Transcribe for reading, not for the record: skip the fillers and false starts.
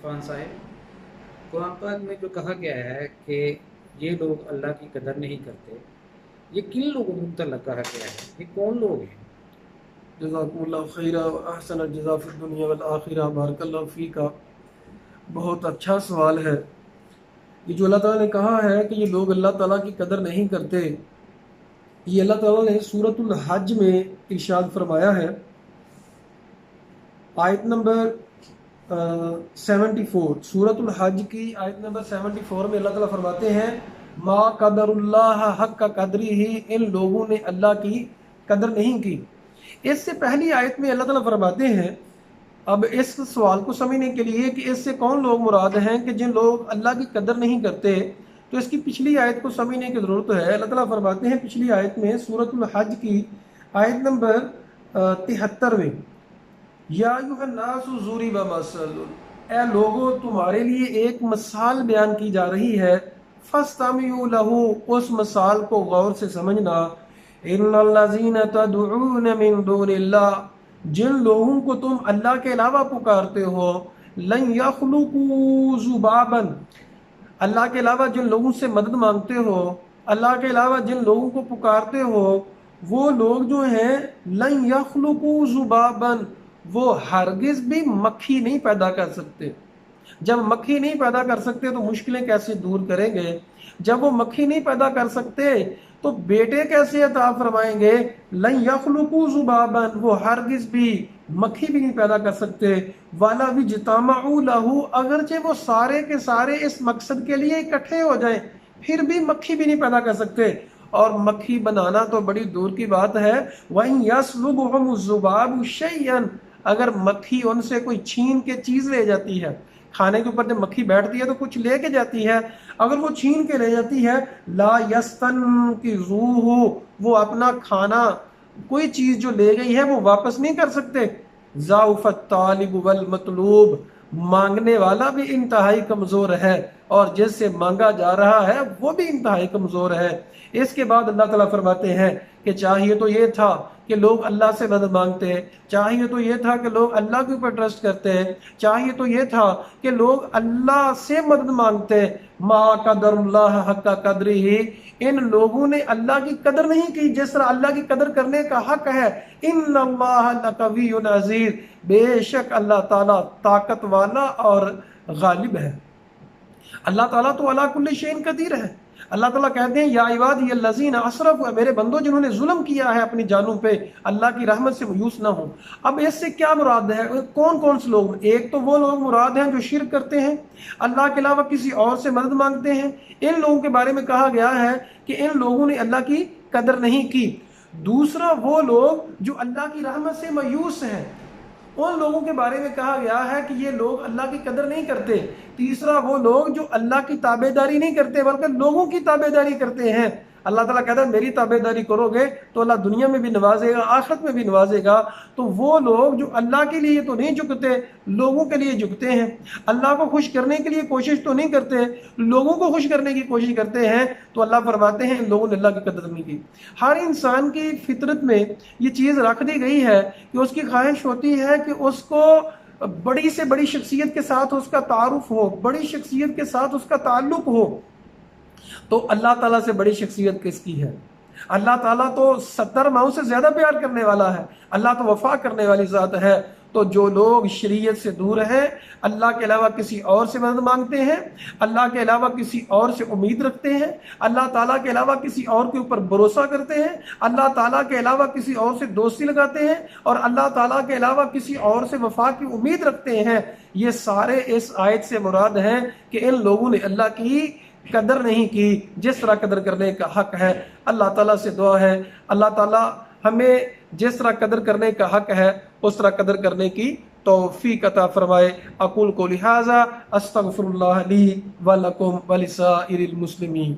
इरफान साहब, कुरान पाक में जो कहा गया है कि ये लोग अल्लाह की कदर नहीं करते, ये किन लोगों को मुतल्लक़ कहा गया है? ये कौन लोग हैं? जज़ाकुमुल्लाह खैरा व अहसन जज़ा फिद दुनिया वल आखिरा। बारकल्लाहु फीका। बहुत अच्छा सवाल है। ये जो अल्लाह ताला ने कहा है कि ये लोग अल्लाह ताला की कदर नहीं करते, ये अल्लाह ताला ने सूरतुल हज में इरशाद फरमाया है, आयत नंबर 74। सूरतुल हज की आयत नंबर 74 में अल्लाह ताला फरमाते हैं, मा कदरुल्लाह हक़्क़ क़द्रिही, इन लोगों ने अल्लाह की कदर नहीं की। इससे पहली आयत में अल्लाह ताला फरमाते हैं, अब इस सवाल को समझने के लिए कि इससे कौन लोग मुराद हैं कि जिन लोग अल्लाह की कदर नहीं करते, तो इसकी पिछली आयत को समझने की ज़रूरत है। अल्लाह ताला फरमाते हैं पिछली आयत में, सूरतुल हज की आयत नंबर 73 में, या अय्युहन्नासु ज़ुरिबा मसलुन, ए लोगो तुम्हारे लिए एक मिसाल बयान की जा रही है, फस्तमिउ लहू, उस मिसाल को गौर से समझना। इन्नल्लज़ीना तदऊन मिन दूनिल्लाह, जिन लोगों को तुम अल्लाह के अलावा पुकारते हो, लन यखलुकू ज़ुबाबन, अल्लाह के अलावा जिन लोगों से मदद मांगते हो, अल्लाह के अलावा जिन लोगों को पुकारते हो, वो लोग जो हैं लन यखलुकू ज़ुबाबन, वो हरगिज भी मक्खी नहीं पैदा कर सकते। जब मक्खी नहीं पैदा कर सकते तो मुश्किलें कैसे दूर करेंगे? जब वो मक्खी नहीं पैदा कर सकते तो बेटे कैसे अता फरमाएंगे? लन यखलुकू ज़ुबाबन, वो हरगिज भी मक्खी भी नहीं पैदा कर सकते। वाला भी जितामाउ लहू, अगरचे वो सारे के सारे इस मकसद के लिए इकट्ठे हो जाएं, फिर भी मक्खी भी नहीं पैदा कर सकते। और मक्खी बनाना तो बड़ी दूर की बात है। वहीं यसलुबहुम ज़ुबाबु शैयन, अगर मक्खी उनसे कोई छीन के चीज ले जाती है, खाने के ऊपर जब मक्खी बैठती है तो कुछ लेके जाती है, अगर वो छीन के ले जाती है, ला यस्तन की रूह, वो अपना खाना, कोई चीज जो ले गई है वो वापस नहीं कर सकते। ज़ाउफ़त तालिब वल मतलूब, मांगने वाला भी इंतहाई कमजोर है और जिससे मांगा जा रहा है वो भी इंतहाई कमजोर है। इसके बाद अल्लाह ताला फरमाते हैं कि चाहिए तो ये था कि लोग अल्लाह से मदद मांगते हैं, चाहिए तो ये था कि लोग अल्लाह के ऊपर ट्रस्ट करते हैं, चाहिए तो ये था कि लोग अल्लाह से मदद मांगते हैं। मा कदरुल्लाह हक़्क़ क़द्रिही, इन लोगों ने अल्लाह की कदर नहीं की जिस तरह अल्लाह की कदर करने का हक है। इन्नल्लाह लक़विय्युन अज़ीज़, बेशक अल्लाह ताला ताकत वाला और गालिब है। अल्लाह ताला तो अला कुल्ली शैइन कदीर है। अल्लाह ताला कहते हैं, या इबादी अल्लज़ीना असरफ़ू, मेरे बंदो जिन्होंने जुल्म किया है अपनी जानों पे, अल्लाह की रहमत से मायूस ना हो। अब इससे क्या मुराद है? कौन कौन से लोग? एक तो वो लोग मुराद हैं जो शिर्क करते हैं, अल्लाह के अलावा किसी और से मदद मांगते हैं, इन लोगों के बारे में कहा गया है कि इन लोगों ने अल्लाह की कदर नहीं की। दूसरा वो लोग जो अल्लाह की रहमत से मायूस हैं, उन लोगों के बारे में कहा गया है कि ये लोग अल्लाह की कदर नहीं करते। तीसरा वो लोग जो अल्लाह की ताबेदारी नहीं करते बल्कि लोगों की ताबेदारी करते हैं। अल्लाह ताला कहता है मेरी ताबेदारी करोगे तो अल्लाह दुनिया में भी नवाजेगा, आखिरत में भी नवाजेगा। तो वो लोग जो अल्लाह के लिए तो नहीं झुकते, लोगों के लिए झुकते हैं, अल्लाह को खुश करने के लिए कोशिश तो नहीं करते, लोगों को खुश करने की कोशिश करते हैं, तो अल्लाह फरमाते हैं इन लोगों ने अल्लाह की कदर नहीं की। हर इंसान की फितरत में ये चीज़ रख दी गई है कि उसकी ख्वाहिश होती है कि उसको बड़ी से बड़ी शख्सियत के साथ उसका तारुफ हो, बड़ी शख्सियत के साथ उसका ताल्लुक हो। तो अल्लाह ताला से बड़ी शख्सियत किसकी है? अल्लाह ताला तो 70 माओं से ज्यादा प्यार करने वाला है, अल्लाह तो वफा करने वाली ज़ात है। तो जो लोग शरीयत से दूर हैं, अल्लाह के अलावा किसी और से मदद मांगते हैं, अल्लाह के अलावा किसी और से उम्मीद रखते हैं, अल्लाह ताला के अलावा किसी और के ऊपर भरोसा करते हैं, अल्लाह ताला के अलावा किसी और से दोस्ती लगाते हैं और अल्लाह ताला के अलावा किसी और से वफा की उम्मीद रखते हैं, ये सारे इस आयत से मुराद हैं कि इन लोगों ने अल्लाह की कदर नहीं की जिस तरह कदर करने का हक है। अल्लाह ताला से दुआ है अल्लाह ताला हमें जिस तरह कदर करने का हक है उस तरह कदर करने की तौफीक अता फरमाए। अक़ूल क़ौली हाज़ा अस्तग़फ़िरुल्लाह ली व लकुम व लिसाइरिल मुस्लिमीन।